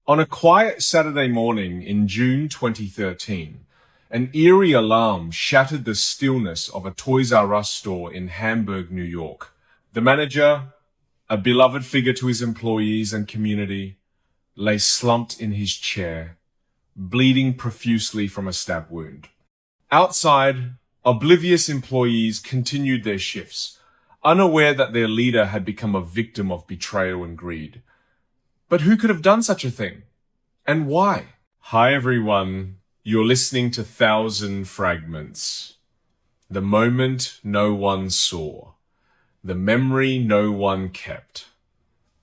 On a quiet Saturday morning in June 2013, an eerie alarm shattered the stillness of a Toys R Us store in Hamburg, New York. The manager, a beloved figure to his employees and community, lay slumped in his chair, bleeding profusely from a stab wound. Outside, oblivious employees continued their shifts, unaware that their leader had become a victim of betrayal and greed. But who could have done such a thing? And why? Hi everyone, you're listening to Thousand Fragments. The moment no one saw. The memory no one kept.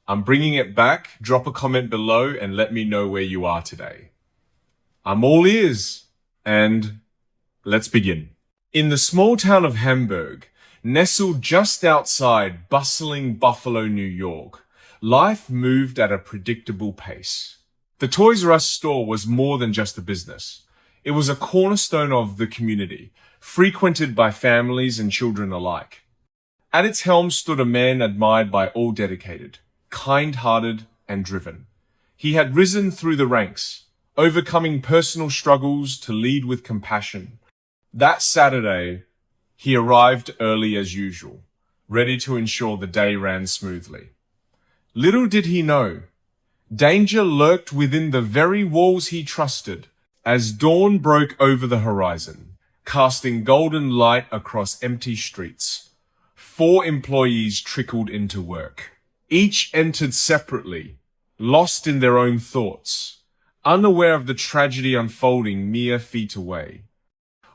I'm bringing it back. Drop a comment below and let me know where you are today. I'm all ears. And let's begin. In the small town of Hamburg, nestled just outside bustling Buffalo, New York, life moved at a predictable pace. The Toys R Us store was more than just a business. It was a cornerstone of the community, frequented by families and children alike. At its helm stood a man admired by all dedicated, kind-hearted and driven. He had risen through the ranks, overcoming personal struggles to lead with compassion. That Saturday, he arrived early as usual, ready to ensure the day ran smoothly. Little did he know, danger lurked within the very walls he trusted as dawn broke over the horizon, casting golden light across empty streets. 4 employees trickled into work. Each entered separately, lost in their own thoughts, unaware of the tragedy unfolding mere feet away.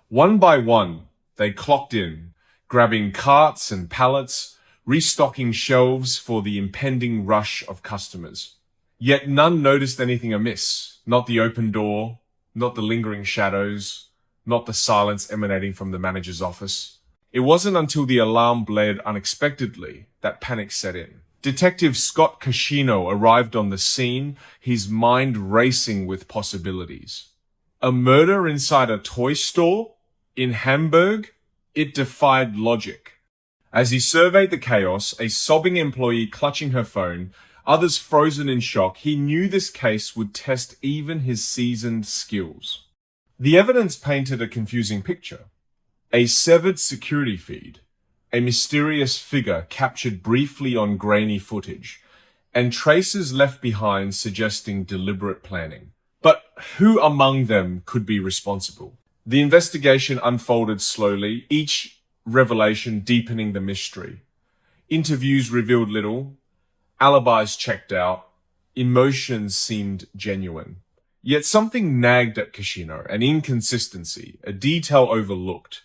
One by one, they clocked in, grabbing carts and pallets, restocking shelves for the impending rush of customers. Yet none noticed anything amiss. Not the open door, not the lingering shadows, not the silence emanating from the manager's office. It wasn't until the alarm blared unexpectedly that panic set in. Detective Scott Cascino arrived on the scene, his mind racing with possibilities. A murder inside a toy store? In Hamburg? It defied logic. As he surveyed the chaos, a sobbing employee clutching her phone, others frozen in shock, he knew this case would test even his seasoned skills. The evidence painted a confusing picture. A severed security feed, a mysterious figure captured briefly on grainy footage, and traces left behind suggesting deliberate planning. But who among them could be responsible? The investigation unfolded slowly, each revelation deepening the mystery. Interviews revealed little, alibis checked out, emotions seemed genuine. Yet something nagged at Cascino, an inconsistency, a detail overlooked.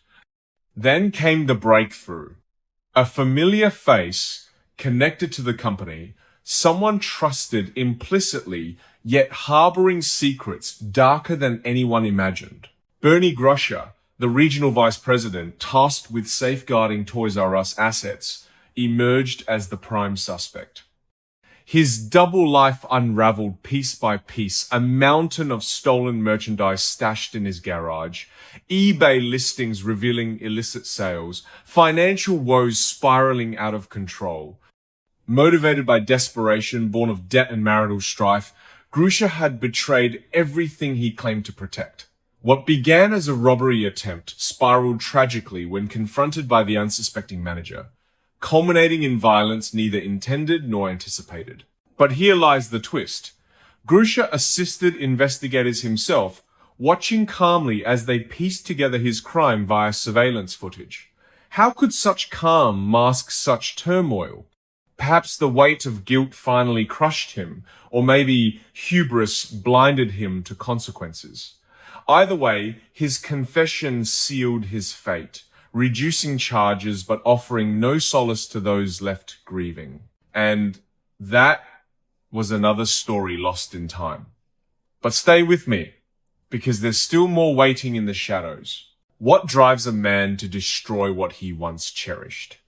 Then came the breakthrough. A familiar face connected to the company, someone trusted implicitly, yet harboring secrets darker than anyone imagined. Bernie Groscher, the regional vice president tasked with safeguarding Toys R Us assets, emerged as the prime suspect. His double life unraveled piece by piece, a mountain of stolen merchandise stashed in his garage, eBay listings revealing illicit sales, financial woes spiraling out of control. Motivated by desperation born of debt and marital strife, Grusha had betrayed everything he claimed to protect. What began as a robbery attempt spiraled tragically when confronted by the unsuspecting manager, culminating in violence neither intended nor anticipated. But here lies the twist. Grusha assisted investigators himself, watching calmly as they pieced together his crime via surveillance footage. How could such calm mask such turmoil? Perhaps the weight of guilt finally crushed him, or maybe hubris blinded him to consequences. Either way, his confession sealed his fate, reducing charges but offering no solace to those left grieving. And that was another story lost in time. But stay with me, because there's still more waiting in the shadows. What drives a man to destroy what he once cherished?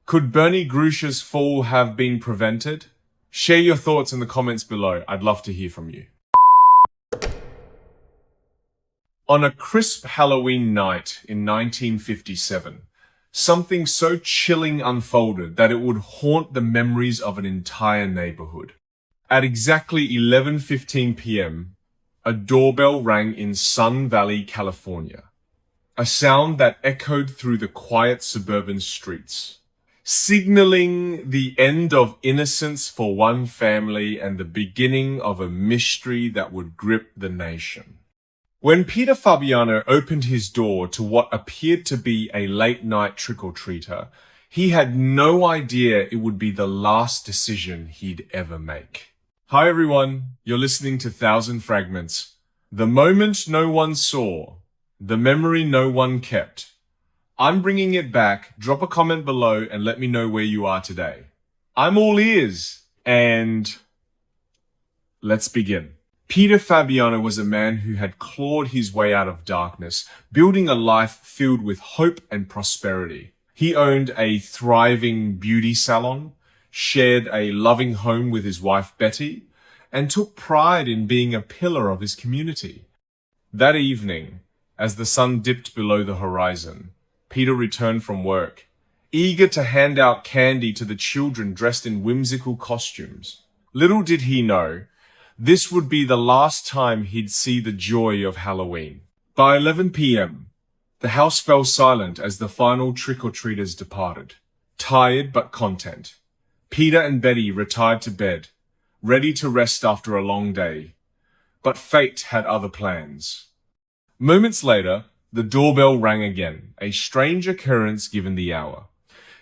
Could Bernie Grusha's fall have been prevented? Share your thoughts in the comments below. I'd love to hear from you. On a crisp Halloween night in 1957, something so chilling unfolded that it would haunt the memories of an entire neighborhood. At exactly 11:15 p.m., a doorbell rang in Sun Valley, California, a sound that echoed through the quiet suburban streets, signaling the end of innocence for one family and the beginning of a mystery that would grip the nation. When Peter Fabiano opened his door to what appeared to be a late-night trick-or-treater, he had no idea it would be the last decision he'd ever make. Hi everyone, you're listening to Thousand Fragments. The moment no one saw, the memory no one kept. I'm bringing it back. Drop a comment below and let me know where you are today. I'm all ears, and let's begin. Peter Fabiano was a man who had clawed his way out of darkness, building a life filled with hope and prosperity. He owned a thriving beauty salon, shared a loving home with his wife Betty, and took pride in being a pillar of his community. That evening, as the sun dipped below the horizon, Peter returned from work, eager to hand out candy to the children dressed in whimsical costumes. Little did he know, this would be the last time he'd see the joy of Halloween. By 11 p.m., the house fell silent as the final trick-or-treaters departed. Tired but content, Peter and Betty retired to bed, ready to rest after a long day. But fate had other plans. Moments later, the doorbell rang again, a strange occurrence given the hour.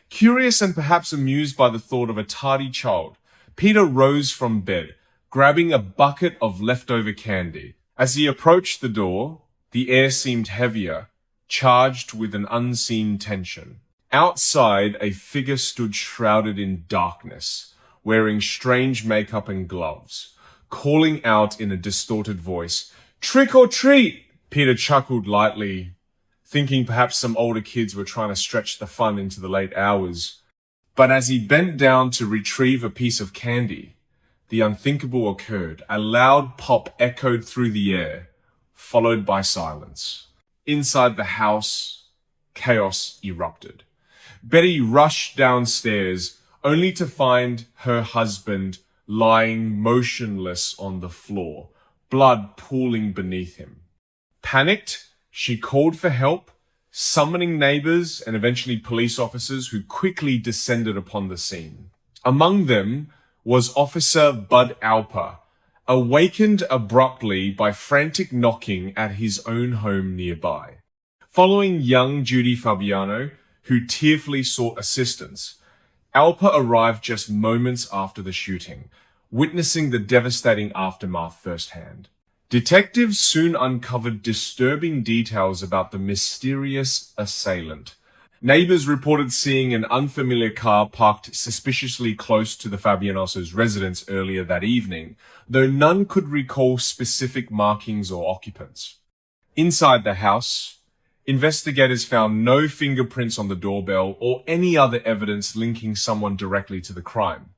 Curious and perhaps amused by the thought of a tardy child, Peter rose from bed, grabbing a bucket of leftover candy. As he approached the door, the air seemed heavier, charged with an unseen tension. Outside, a figure stood shrouded in darkness, wearing strange makeup and gloves, calling out in a distorted voice, "Trick or treat!" Peter chuckled lightly, thinking perhaps some older kids were trying to stretch the fun into the late hours. But as he bent down to retrieve a piece of candy, the unthinkable occurred. A loud pop echoed through the air, followed by silence. Inside the house, chaos erupted. Betty rushed downstairs, only to find her husband lying motionless on the floor, blood pooling beneath him. Panicked, she called for help, summoning neighbors and eventually police officers who quickly descended upon the scene. Among them was Officer Bud Alper, awakened abruptly by frantic knocking at his own home nearby. Following young Judy Fabiano, who tearfully sought assistance, Alper arrived just moments after the shooting, witnessing the devastating aftermath firsthand. Detectives soon uncovered disturbing details about the mysterious assailant. Neighbors reported seeing an unfamiliar car parked suspiciously close to the Fabiano's residence earlier that evening, though none could recall specific markings or occupants. Inside the house, investigators found no fingerprints on the doorbell or any other evidence linking someone directly to the crime.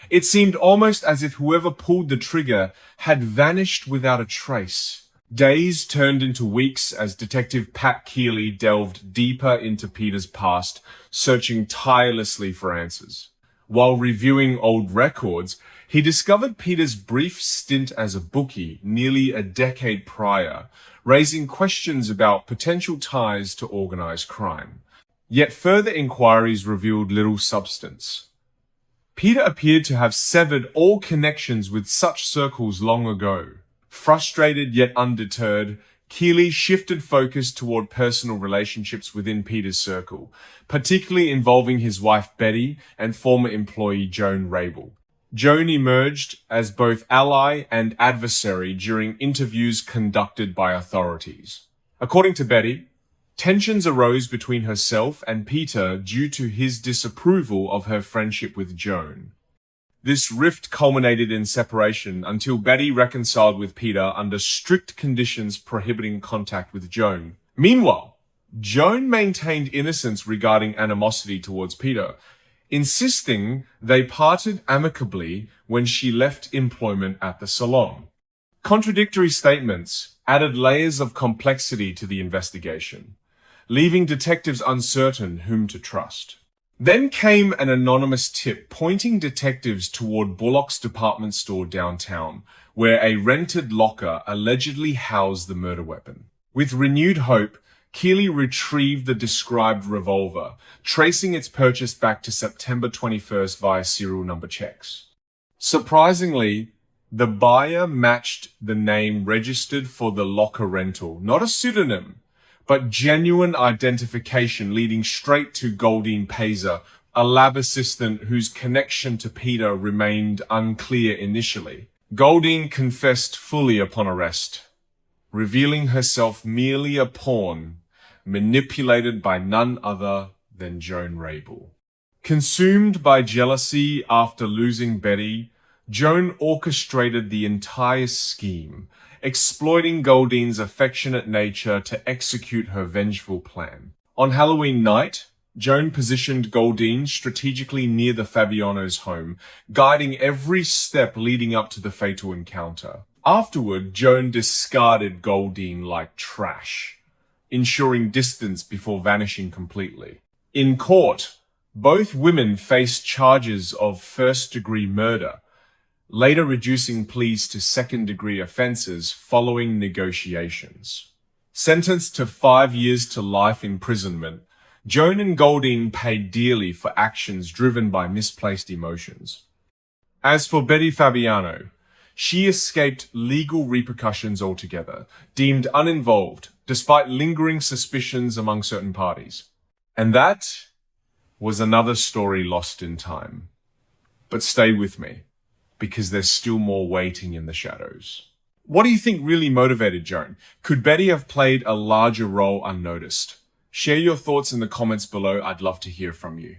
It seemed almost as if whoever pulled the trigger had vanished without a trace. Days turned into weeks as Detective Pat Keeley delved deeper into Peter's past, searching tirelessly for answers. While reviewing old records, he discovered Peter's brief stint as a bookie nearly a decade prior, raising questions about potential ties to organized crime. Yet further inquiries revealed little substance. Peter appeared to have severed all connections with such circles long ago. Frustrated yet undeterred, Keeley shifted focus toward personal relationships within Peter's circle, particularly involving his wife Betty and former employee Joan Rabel. Joan emerged as both ally and adversary during interviews conducted by authorities. According to Betty, tensions arose between herself and Peter due to his disapproval of her friendship with Joan. This rift culminated in separation until Betty reconciled with Peter under strict conditions prohibiting contact with Joan. Meanwhile, Joan maintained innocence regarding animosity towards Peter, insisting they parted amicably when she left employment at the salon. Contradictory statements added layers of complexity to the investigation, leaving detectives uncertain whom to trust. Then came an anonymous tip pointing detectives toward Bullock's department store downtown, where a rented locker allegedly housed the murder weapon. With renewed hope, Keeley retrieved the described revolver, tracing its purchase back to September 21st via serial number checks. Surprisingly, the buyer matched the name registered for the locker rental, not a pseudonym, but genuine identification leading straight to Goldine Pazer, a lab assistant whose connection to Peter remained unclear initially. Goldine confessed fully upon arrest, revealing herself merely a pawn manipulated by none other than Joan Rabel. Consumed by jealousy after losing Betty, Joan orchestrated the entire scheme, exploiting Goldine's affectionate nature to execute her vengeful plan. On Halloween night, Joan positioned Goldine strategically near the Fabianos' home, guiding every step leading up to the fatal encounter. Afterward, Joan discarded Goldine like trash, ensuring distance before vanishing completely. In court, both women faced charges of first-degree murder, later reducing pleas to second-degree offenses following negotiations. Sentenced to 5 years to life imprisonment, Joan and Goldine paid dearly for actions driven by misplaced emotions. As for Betty Fabiano, she escaped legal repercussions altogether, deemed uninvolved, despite lingering suspicions among certain parties. And that was another story lost in time. But stay with me, because there's still more waiting in the shadows. What do you think really motivated Joan? Could Betty have played a larger role unnoticed? Share your thoughts in the comments below. I'd love to hear from you.